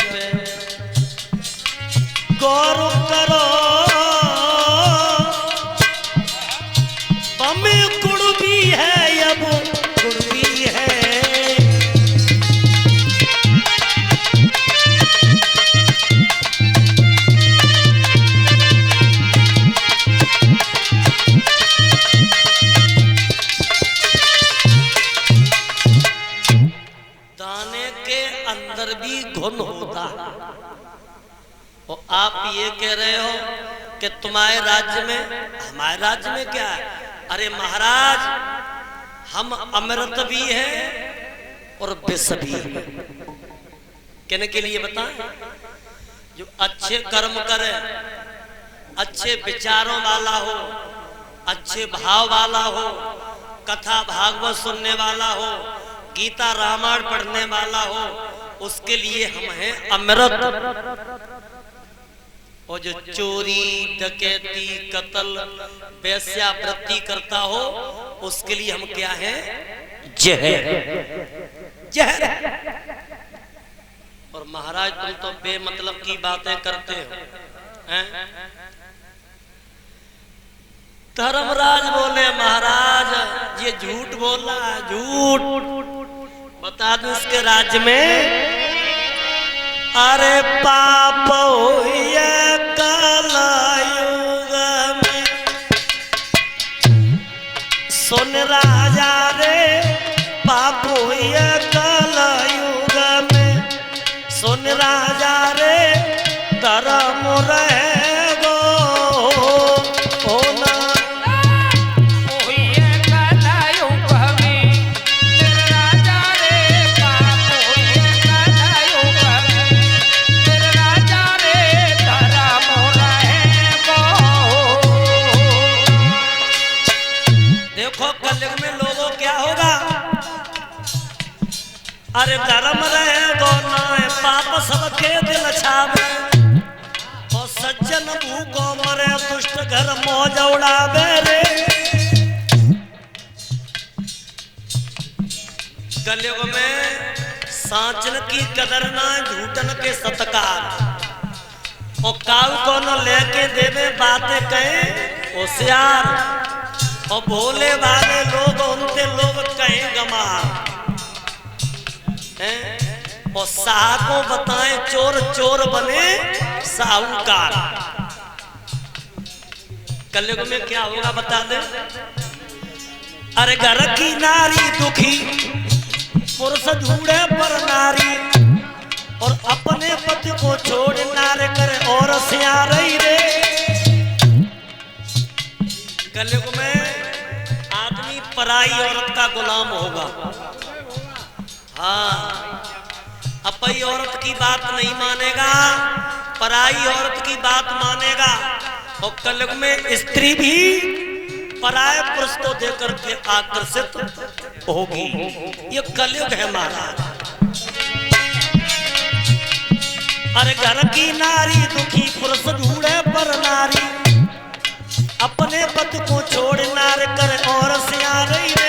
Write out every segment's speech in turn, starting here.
पे गौर करो, हमें कुड़बी है अब कुड़बी है। दाने के अंदर भी घुन होता है। और आप ये कह रहे हो कि तुम्हारे राज्य में, हमारे राज्य में क्या है? अरे महाराज, हम अमृत भी हैं और विष भी है। कहने के लिए बताएं, जो अच्छे कर्म करे, अच्छे विचारों वाला हो, अच्छे भाव वाला हो, कथा भागवत सुनने वाला हो, गीता रामायण पढ़ने वाला हो, उसके लिए हम हैं अमृत। और जो चोरी डकैती कत्ल वेश्यावृत्ति करता हो, उसके लिए हम क्या हैं? जहर। जहर। और महाराज तुम तो बेमतलब की बातें करते हो हैं? धर्मराज बोले महाराज ये झूठ बोला, झूठ। बता दो इसके राज्य में अरे पाप हुए कलयुग में, सुन राजा रे पाप हुए कलयुग में, सुन राजा रे धर्म रहेगो होना। अरे धर्म रहेगो ना पाप सबके दिल छावे, और सज्जन भूखो मरे दुष्ट घर मौज उड़ावे रे। कलयुग में सांचन की कदर ना, झूठन के सत्कार, और काल को न लेके देवे बातें कहे होशियार, और भोले वाले लोग उनके लोग कहें गमार। और साह को बताएं चोर, चोर बने साहूकार। कलयुग में क्या होगा बता दे। अरे घर की नारी दुखी, पुरुष ढूंढे पर नारी, और अपने पति को छोड़ नारे करे और सिया रही रे। कलयुग में आदमी पराई औरत का गुलाम होगा। हाँ, अपनी औरत की बात नहीं मानेगा, पराई औरत की बात मानेगा। और कलयुग में स्त्री भी पराये पुरुष को देकर के आकर्षित होगी। ये कलयुग है महाराज। अरे घर की नारी दुखी, पुरुष ढूंढे पर नारी, अपने पति को छोड़ नार कर और सिया रही रे।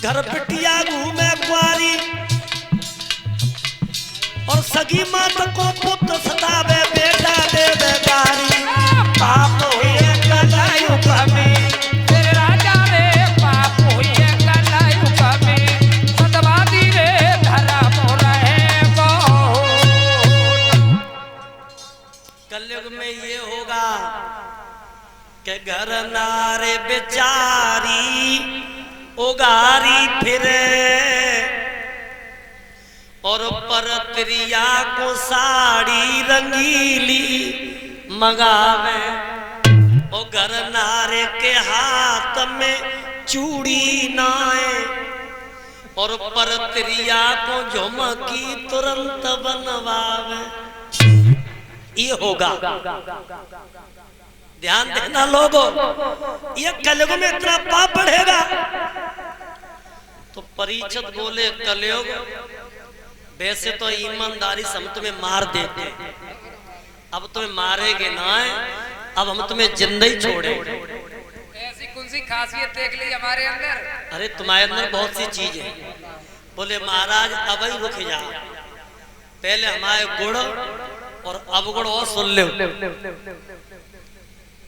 घर बिटिया घूमे कुआरी, और सगी मात को पुत्र सतावे बेटा देवे गारी। पाप हुए कलयुग में, तेरे राजा रे पाप हुए कलयुग में, सतवादी रे धर्म रहेगो। कलयुग में ये होगा कि घर नारे बेचारी उगारी फिरे, और परत्रिया को साड़ी रंगीली मंगावे, और घर नारे के हाथ में चूड़ी नाए, और परत्रिया को झुमकी तुरंत बनवावे। ये होगा, ध्यान देना लोगों, ये कलयुग में इतना पाप बढ़ेगा। तो परीक्षित बोले कलयुग वैसे तो ईमानदारी से हम तुम्हें मार देते, अब तुम्हें मारेंगे ना, अब हम तुम्हें जिंदा ही छोड़ेंगे। ऐसी कौन सी खासियत देख ली हमारे अंदर? अरे तुम्हारे अंदर बहुत सी चीज है, बोले महाराज अब ही रुक जा, पहले हमारे गुण और अवगुण और सुन ले।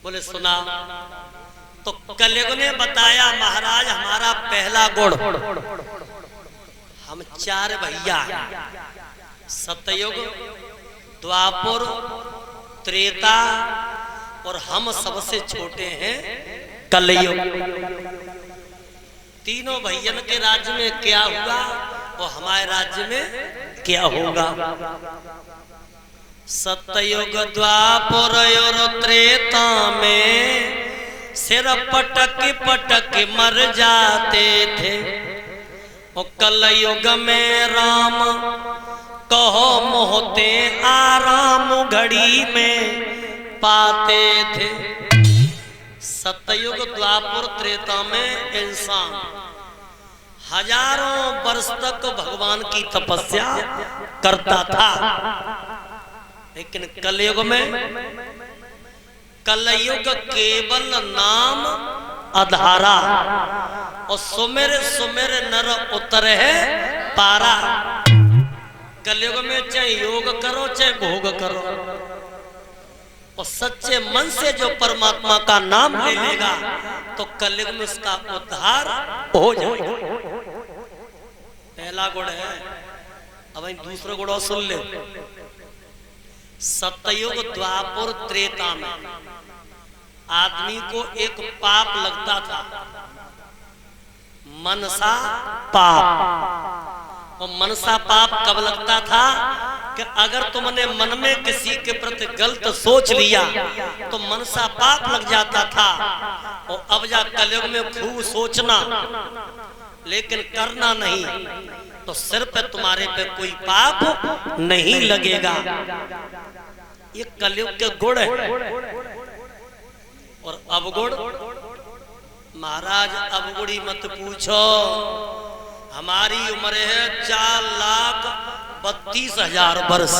बोले सुना। तो कलयुग ने बताया महाराज हमारा पहला गुण, हम 4 भैया, सतयुग, द्वापर, त्रेता और हम सबसे छोटे हैं कलयुग। तीनों भैयन के राज्य में क्या हुआ और हमारे राज्य में क्या होगा। सतयुग, द्वापर और त्रेता में सिर पटक पटक मर जाते थे, और कलयुग में राम कहो मोहते आराम घड़ी में पाते थे। सतयुग, द्वापर, त्रेता में इंसान हजारों वर्ष तक भगवान की तपस्या करता था, लेकिन कलयुग में कलयुग केवल नाम आधारा, और सुमिर सुमिर नर उतर है पारा। कलयुग में चाहे योग करो चाहे भोग करो, और सच्चे मन से जो परमात्मा का नाम ले लेगा तो कलयुग में उसका उद्धार हो जाएगा। पहला गुण है। अब दूसरा गुण सुन ले। सतयुग, द्वापर, त्रेता में आदमी को एक पाप लगता था, मनसा पाप। और मनसा पाप कब लगता था कि अगर तुमने मन में किसी के प्रति गलत सोच लिया तो मनसा पाप लग जाता था। और अब जा कलयुग में खूब सोचना लेकिन करना नहीं, तो सिर पे तुम्हारे पे कोई पाप नहीं लगेगा। ये कलयुग के गुण है। और अवगुण, महाराज अवगुणी मत पूछो। हमारी उम्र है 4,32,000 वर्ष,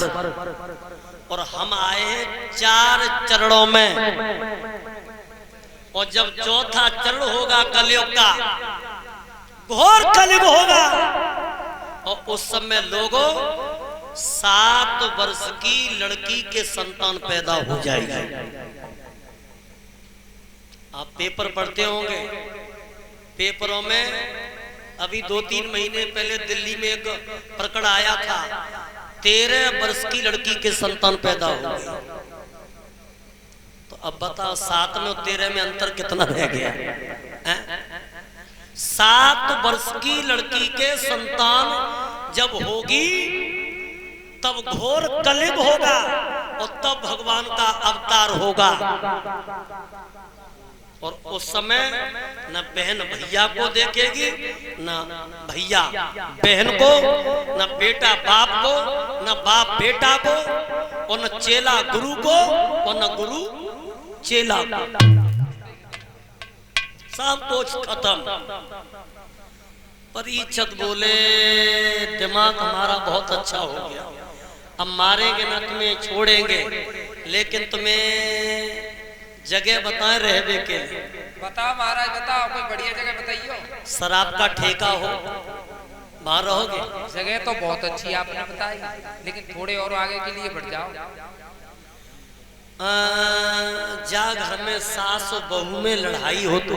और हम आए हैं 4 चरणों में। और जब चौथा चरण होगा कलयुग का, घोर कलयुग होगा, और उस समय लोगों 7 वर्ष की लड़की के संतान पैदा हो जाएगी। आप पेपर पढ़ते होंगे, पेपरों में अभी 2-3 महीने पहले दिल्ली में एक प्रकरण आया था, 13 वर्ष की लड़की के संतान पैदा हो गई। तो अब बताओ 7 में और 13 में अंतर कितना रह गया? 7 वर्ष की लड़की के संतान जब होगी तब घोर कलयुग होगा, और तब भगवान का अवतार होगा। और उस समय न बहन भैया को देखेगी, न भैया बहन को, न बेटा बाप को, न बाप बेटा को, और न चेला गुरु को, और न गुरु चेला को। सब कुछ खत्म। परीक्षित बोले दिमाग हमारा बहुत अच्छा हो गया, अब मारेंगे ना तुम्हें, छोड़ेंगे, लेकिन तुम्हें जगह बताएं रहने के लिए। बताओ महाराज, बताओ कोई बढ़िया जगह बताइए। शराब का ठेका हो, वहां रहोगे? जगह तो बहुत अच्छी आपने बताई, लेकिन थोड़े और आगे के लिए बढ़ जाओ। जा घर में सास और बहू में लड़ाई हो तो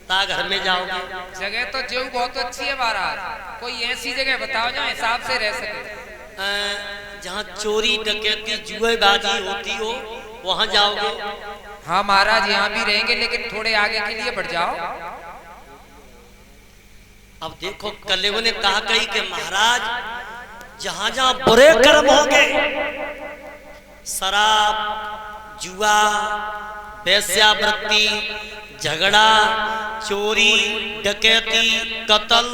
ता घर में जाओगे? जगह तो जो बहुत अच्छी है महाराज, कोई ऐसी जगह बताओ जहाँ हिसाब से रह सके। जहाँ चोरी डकैती जुएबाजी होती हो वहां जाओगे? हाँ महाराज, यहाँ भी रहेंगे, लेकिन थोड़े आगे के लिए बढ़ जाओ। अब देखो कलयुग ने कहा कही कि महाराज जहां जहां बुरे कर्म होंगे, शराब, जुआ, वेश्यावृत्ति, झगड़ा, चोरी, डकैती, कत्ल,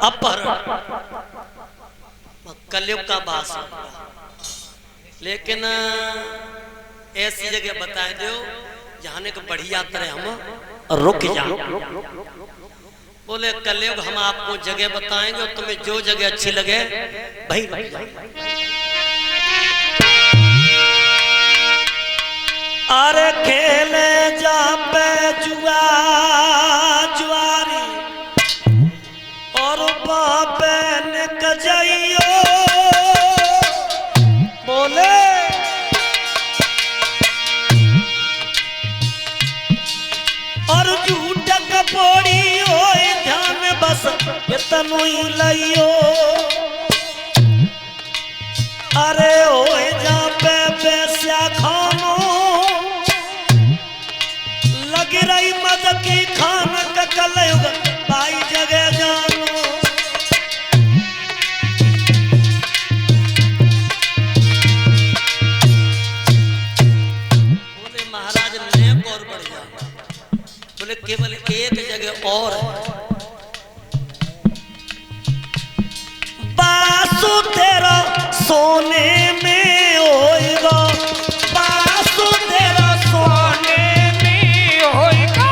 अपहरण, कलयुग का वास होगा। लेकिन ऐसी जगह बताए दो जहां एक बढ़िया तरह हम रुक जाओ। बोले कलयुग हम आपको जगह बताएंगे, और तुम्हें जो जगह अच्छी लगे भाई रुक जाओ। अरे खेले जा पे जुआ जुआरी और बाप और झूठ कपोड़ी होए ध्यान बस इतनु ही लइयो अरे होए जा पे पैसा खानो लगी रही मद की खान कलयुग भाई जगह जानो बोले महाराज नेक और बढ़ जा बोले केवल एक जगह और बासु तेरा सोने में होएगा बासु तेरा सोने में होएगा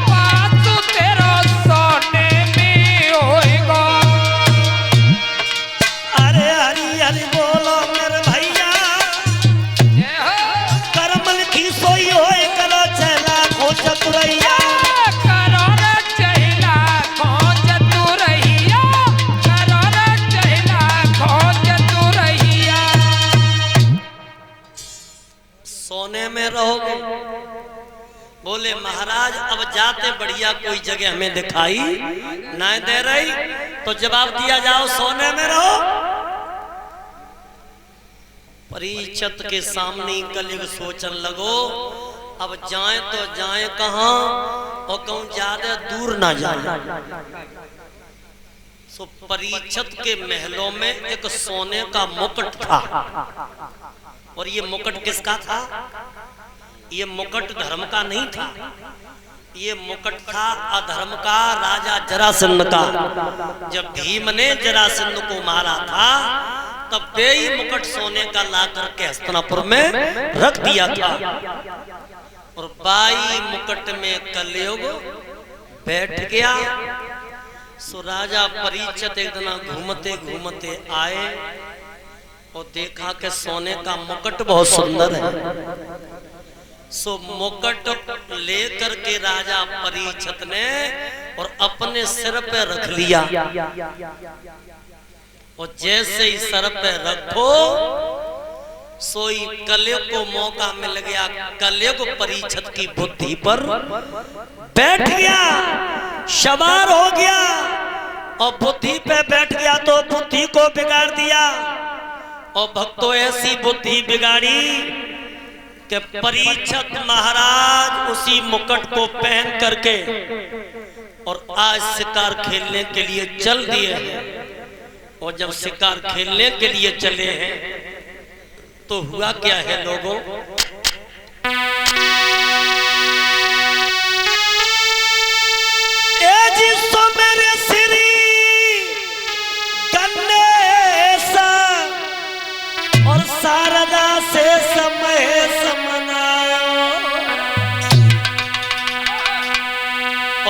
बासु तेरा सोने में होएगा अरे हरी हरी बोलो मेरे भैया जय हो करम लिखी सोई होए करो चला खो चतुरैया करो रे चहला खो चतुरैया करो रे चहला खो चतुरैया सोने में रहोगे बोले महाराज अब जाते बढ़िया कोई जगह हमें दिखाई ना दे रही तो जवाब दिया जाओ सोने में रहो परीक्षित के सामने कलयुग सोचन लगो अब जाए तो जाए कहां और कहूं ज्यादा दूर ना जाए सो परीक्षित के महलों में एक सोने का मुकुट था और ये मुकुट किसका था ये मुकुट धर्म का नहीं था ये मुकुट था अधर्म का राजा जरासंध का जब भीम ने जरासंध को मारा था तब बेई मुकुट सोने का ला करके हस्तिनापुर में रख दिया था और बाई मुकुट में कलयुग बैठ गया सो राजा परीक्षित एक दिन घूमते घूमते आए और देखा कि सोने का मुकुट बहुत सुंदर है सो मुकुट लेकर के राजा परीक्षित ने और अपने सिर पे रख लिया और जैसे ही सर पे रखो सोई कलयुग को मौका मिल गया कलयुग परीक्षित की बुद्धि पर बैठ गया सवार हो गया और बुद्धि पे बैठ गया तो बुद्धि को बिगाड़ दिया और भक्तों ऐसी बुद्धि बिगाड़ी कि परीक्षित महाराज उसी मुकुट को पहन करके और आज शिकार खेलने के लिए चल दिए हैं और जब शिकार खेलने के लिए चले हैं तो हुआ क्या है लोगों ए जिसो मेरे श्री गणेशा और शारदा से समय समनायो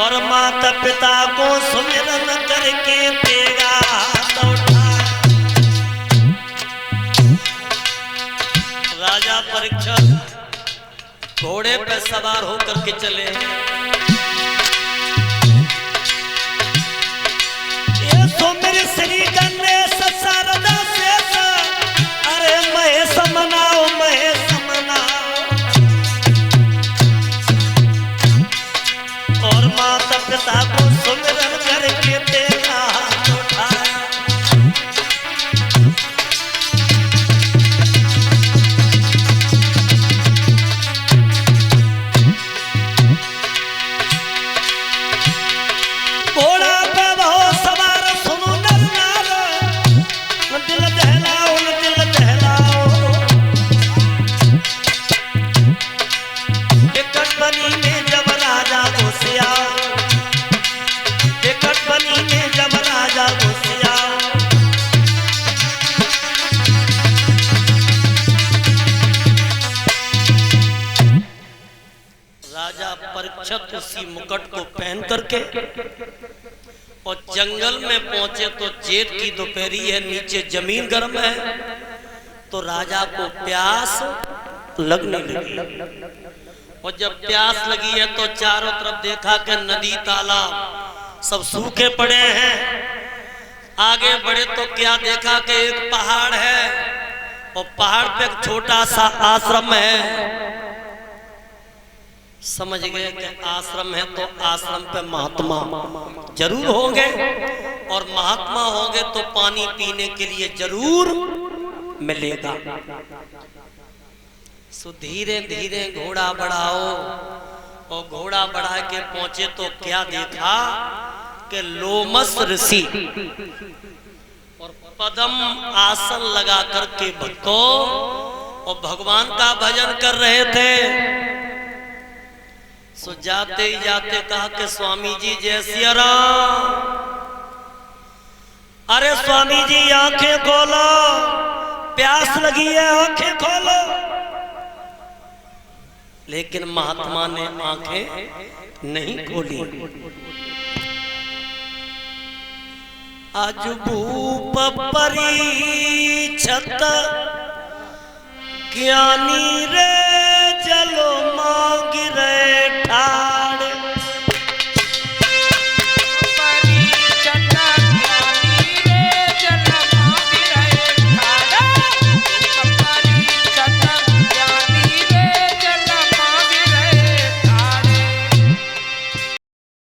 और माता पिता को सुमिरन करके देगा राजा परीक्षित घोड़े पे सवार होकर के चले ये तो मेरे श्री गणेश शारदा से अरे महेश मनाओ और माता पिता को सुमिरन करके तेरा हाथ उठाया घोड़ा पे बहुत सवार सुनो नर नार दिल दहलाओ टिकट बनी में जब राजा घुसिया टिकट बनी में जब राजा घुसिया राजा परीक्षित उसी मुकुट को पहन करके और जंगल में पहुंचे तो जेठ की दोपहरी है नीचे जमीन गर्म है तो राजा को प्यास लगने लगी और जब प्यास लगी है तो चारों तरफ देखा कि नदी तालाब सब सूखे पड़े हैं आगे बढ़े तो क्या देखा कि एक पहाड़ है और पहाड़ पे एक छोटा सा आश्रम है समझ गए कि आश्रम है तो आश्रम पे महात्मा जरूर होंगे, और महात्मा होंगे तो पानी पीने के लिए जरूर मिलेगा। सो धीरे धीरे घोड़ा बढ़ाओ, और घोड़ा बढ़ा के पहुंचे तो क्या देखा कि लोमस ऋषि और पद्म आसन लगा करके भक्तों और भगवान का भजन कर रहे थे। सो जाते ही जाते कहा कि स्वामी जी जय सिया राम। अरे स्वामी जी आंखें खोलो, प्यास लगी है, आंखें खोलो। लेकिन महात्मा ने आंखें नहीं खोली। आज भूप परीक्षित ज्ञानी रे